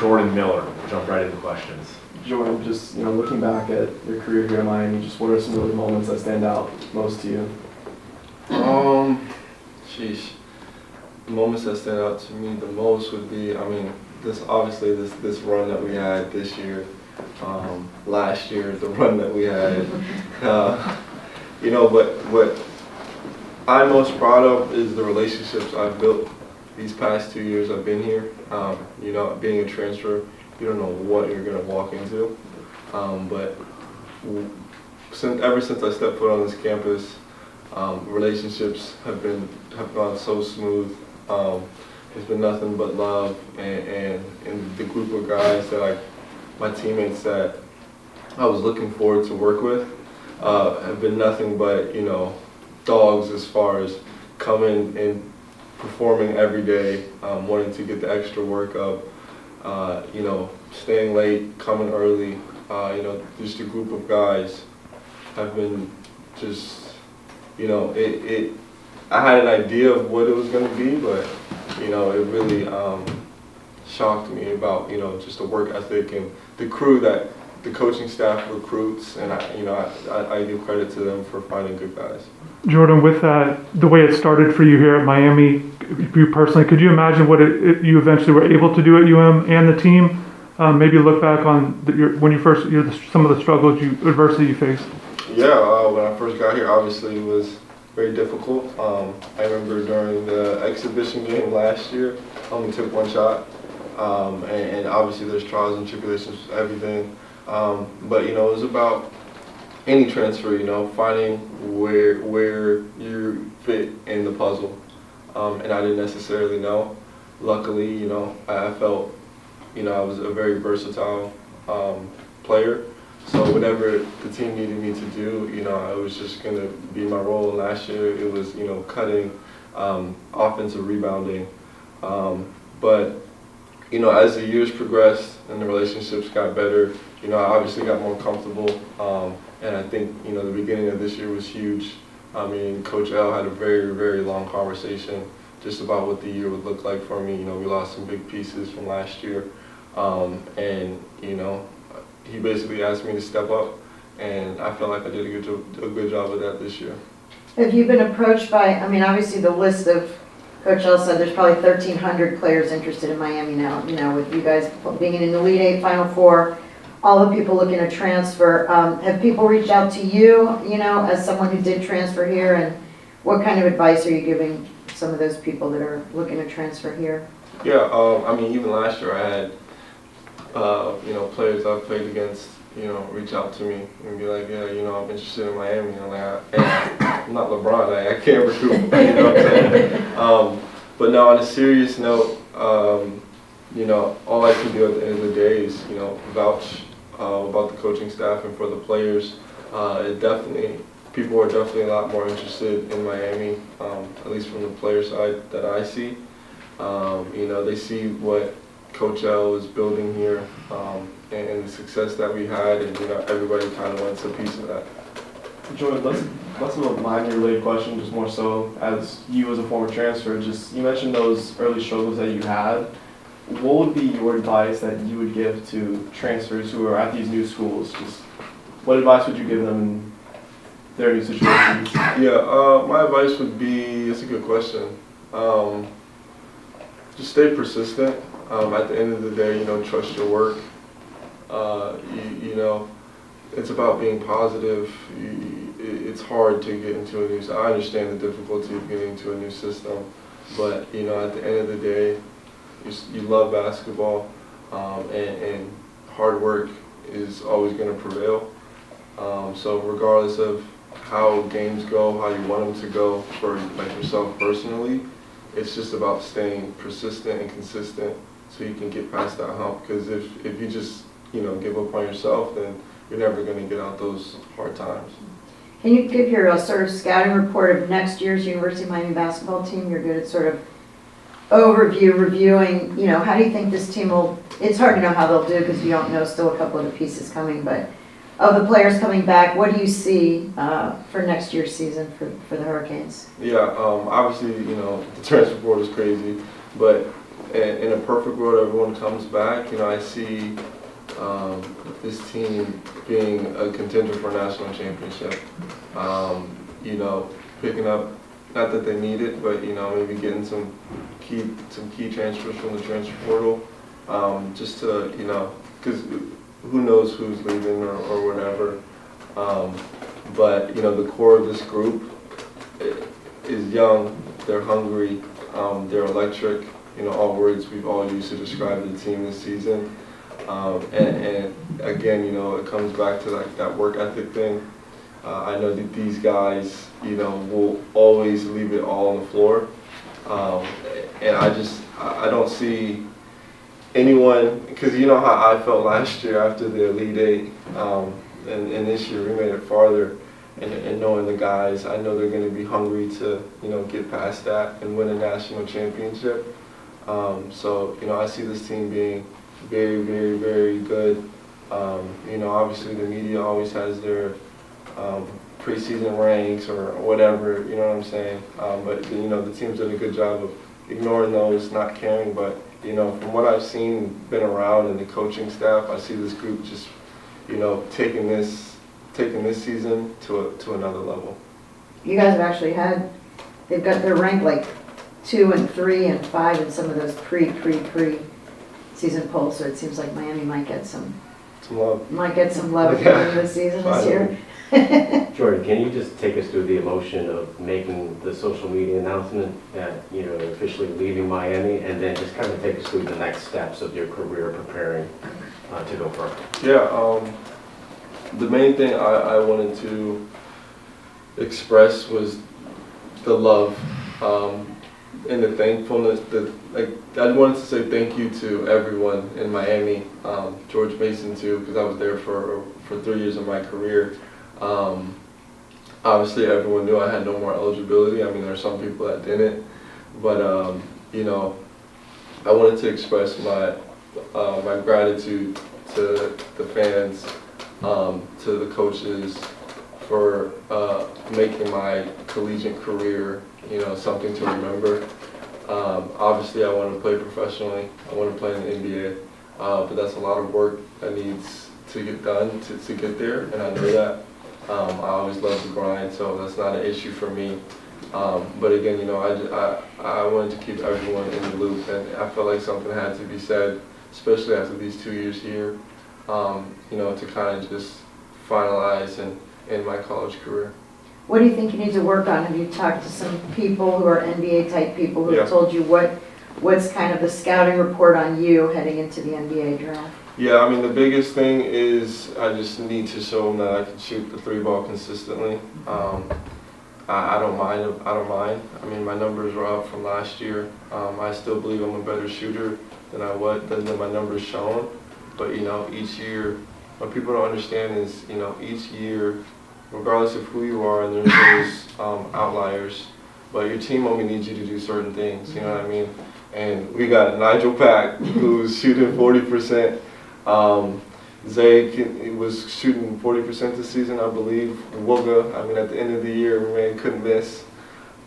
Jordan Miller will jump right into questions. Jordan, just looking back at your career here in Miami, just what are some of the moments that stand out most to you? Sheesh. The moments that stand out to me the most would be, this run that we had this year, last year, the run that we had. But what I'm most proud of is the relationships I've built these past 2 years I've been here. Being a transfer, you don't know what you're going to walk into. But ever since I stepped foot on this campus, relationships have gone so smooth. It's been nothing but love, and the group of guys my teammates that I was looking forward to work with, have been nothing but dogs as far as coming and performing every day, wanting to get the extra work up, staying late, coming early. Just a group of guys have been just, I had an idea of what it was going to be, but, it really shocked me about, just the work ethic and the crew that the coaching staff recruits, and I give credit to them for finding good guys. Jordan, with that, the way it started for you here at Miami, you personally, could you imagine what you eventually were able to do at UM and the team? Maybe look back on some of the struggles, adversity you faced. Yeah, when I first got here, obviously it was very difficult. I remember during the exhibition game last year, I only took one shot, and obviously there's trials and tribulations with everything. But it was about any transfer, finding where you fit in the puzzle, and I didn't necessarily know. Luckily, I felt, I was a very versatile player. So whatever the team needed me to do, I was just going to be my role. Last year it was, cutting, offensive rebounding. But, as the years progressed and the relationships got better, I obviously got more comfortable. And I think, the beginning of this year was huge. Coach L had a very, very long conversation just about what the year would look like for me. We lost some big pieces from last year. He basically asked me to step up, and I felt like I did a good job of that this year. Have you been approached by, obviously the list of, Coach L said there's probably 1,300 players interested in Miami now, with you guys being in an Elite Eight, Final Four, all the people looking to transfer. Have people reached out to you, as someone who did transfer here, and what kind of advice are you giving some of those people that are looking to transfer here? Yeah, even last year I had players I've played against, reach out to me and be like, yeah, I'm interested in Miami. I'm like, I'm not LeBron, I can't recruit, you know what I'm saying? But no, on a serious note, all I can do at the end of the day is, vouch about the coaching staff and for the players. People are definitely a lot more interested in Miami, at least from the player side that I see. They see what Coach L is building here, and the success that we had, and everybody kind of wants a piece of that. Jordan, less of a Miami-related question, just more so as you as a former transfer. You mentioned those early struggles that you had. What would be your advice that you would give to transfers who are at these new schools? What advice would you give them in their new situations? Yeah, my advice would be, it's a good question. Just stay persistent. At the end of the day, trust your work. It's about being positive. It's hard to get into a new system. I understand the difficulty of getting into a new system, but at the end of the day, you love basketball, and hard work is always going to prevail. So regardless of how games go, how you want them to go for yourself personally, it's just about staying persistent and consistent so you can get past that hump. Because if you just give up on yourself, then you're never going to get out those hard times. Can you give your sort of scouting report of next year's University of Miami basketball team? You're good at sort of reviewing, how do you think this team will, it's hard to know how they'll do because you don't know still a couple of the pieces coming, but of the players coming back, what do you see for next year's season for the Hurricanes? Yeah, obviously, the transfer board is crazy, but in a perfect world, everyone comes back. You know, I see this team being a contender for a national championship. You know, picking up, not that they need it, but you know, maybe getting some key transfers from the transfer portal, just to, you know, because who knows who's leaving or whatever. But you know, the core of this group is young, they're hungry, they're electric. You know, all words we've all used to describe the team this season. And again, you know, it comes back to like that work ethic thing. I know that these guys, you know, will always leave it all on the floor. And I don't see anyone, because you know how I felt last year after the Elite Eight, and this year we made it farther. And knowing the guys, I know they're going to be hungry to, you know, get past that and win a national championship. So, you know, I see this team being very, very, very good. You know, obviously the media always has their preseason ranks or whatever, you know what I'm saying? But, you know, the team's done a good job of ignoring those, not caring. But, you know, from what I've seen, been around in the coaching staff, I see this group just, you know, taking this season to another level. You guys have actually they've got their rank like 2 and 3 and 5 in some of those pre-season polls, so it seems like Miami might get some love. Yeah. This season this year. Jordan, can you just take us through the emotion of making the social media announcement that, you know, officially leaving Miami, and then just kind of take us through the next steps of your career preparing to go further? Yeah, the main thing I wanted to express was the love and the thankfulness. I wanted to say thank you to everyone in Miami, George Mason too, because I was there for 3 years of my career. Obviously, everyone knew I had no more eligibility. I mean, there are some people that didn't, but you know, I wanted to express my gratitude to the fans, to the coaches for making my collegiate career, you know, something to remember. Obviously, I want to play professionally. I want to play in the NBA, but that's a lot of work that needs to get done to get there, and I know that. I always love the grind, so that's not an issue for me. But again, you know, I wanted to keep everyone in the loop, and I felt like something had to be said, especially after these 2 years here, you know, to kind of just finalize and end my college career. What do you think you need to work on? Have you talked to some people who are NBA type people who have Yeah. told you what's kind of the scouting report on you heading into the NBA draft? Yeah, I mean, the biggest thing is I just need to show them that I can shoot the 3-ball consistently. I don't mind. I mean, my numbers are up from last year. I still believe I'm a better shooter than my numbers shown. But you know, each year, what people don't understand is, you know, each year, regardless of who you are, and there's those outliers, but your team only needs you to do certain things. You know what I mean? And we got Nigel Pack, who's shooting 40%. Zay was shooting 40% this season, I believe. Wooga, I mean, at the end of the year, we couldn't miss.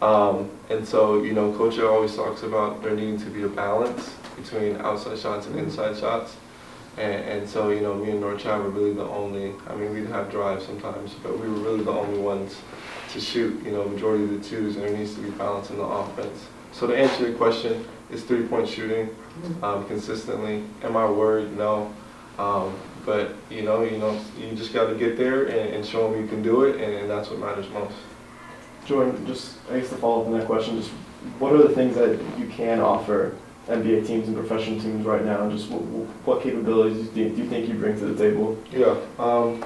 And so, you know, Coach always talks about there needing to be a balance between outside shots and inside shots. And so, you know, me and Norchad were really the only, I mean, we'd have drives sometimes, but we were really the only ones to shoot, you know, majority of the twos, and there needs to be balance in the offense. So to answer your question, it's 3-point shooting consistently. Am I worried? No. But you just got to get there and show them you can do it, and that's what matters most. Jordan, just I guess to follow up on that question, just what are the things that you can offer NBA teams and professional teams right now? Just what capabilities do you think you bring to the table? Yeah,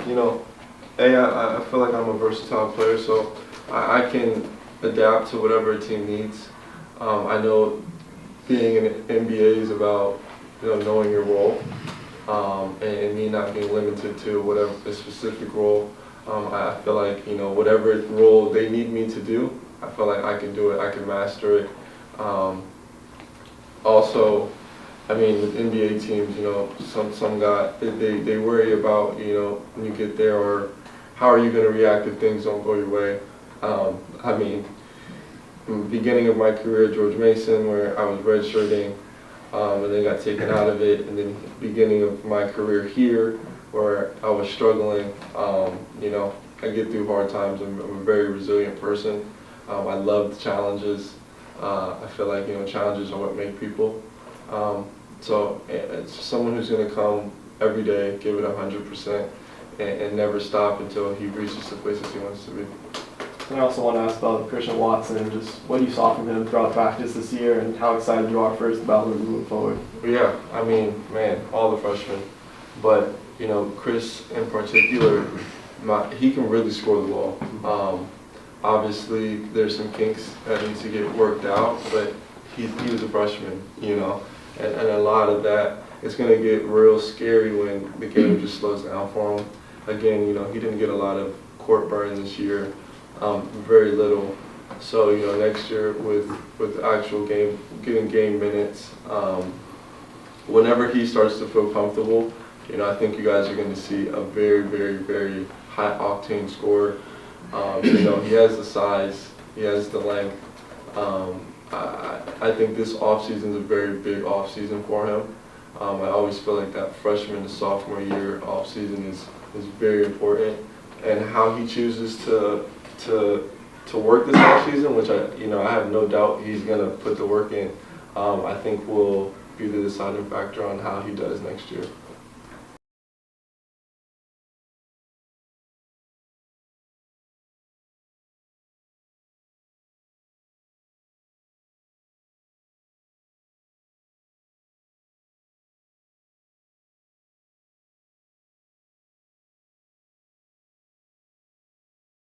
you know, I feel like I'm a versatile player, so I can adapt to whatever a team needs. I know being in the NBA is about, you know, knowing your role, and me not being limited to whatever a specific role. I feel like, you know, whatever role they need me to do, I feel like I can do it, I can master it. Also, I mean, with NBA teams, you know, some guy, they worry about, you know, when you get there, or how are you going to react if things don't go your way. I mean, in the beginning of my career at George Mason, where I was redshirting, and then got taken out of it. And then beginning of my career here, where I was struggling, you know, I get through hard times. I'm a very resilient person. I love the challenges. I feel like, you know, challenges are what make people. So it's someone who's going to come every day, give it 100%, and never stop until he reaches the places he wants to be. And I also want to ask about Christian Watson, just what you saw from him throughout practice this year and how excited you are for his development moving forward. Yeah, I mean, man, all the freshmen. But, you know, Chris in particular, he can really score the ball. Obviously, there's some kinks that need to get worked out, but he was a freshman, you know, and a lot of that, it's going to get real scary when the game just slows down for him. Again, you know, he didn't get a lot of court burn this year, very little. So, you know, next year with actual game, getting game minutes, whenever he starts to feel comfortable, you know, I think you guys are going to see a very, very, very high octane scorer. You know, he has the size, he has the length. I think this offseason is a very big offseason for him. I always feel like that freshman to sophomore year offseason is very important, and how he chooses to work this offseason, which I have no doubt he's going to put the work in. I think will be the deciding factor on how he does next year.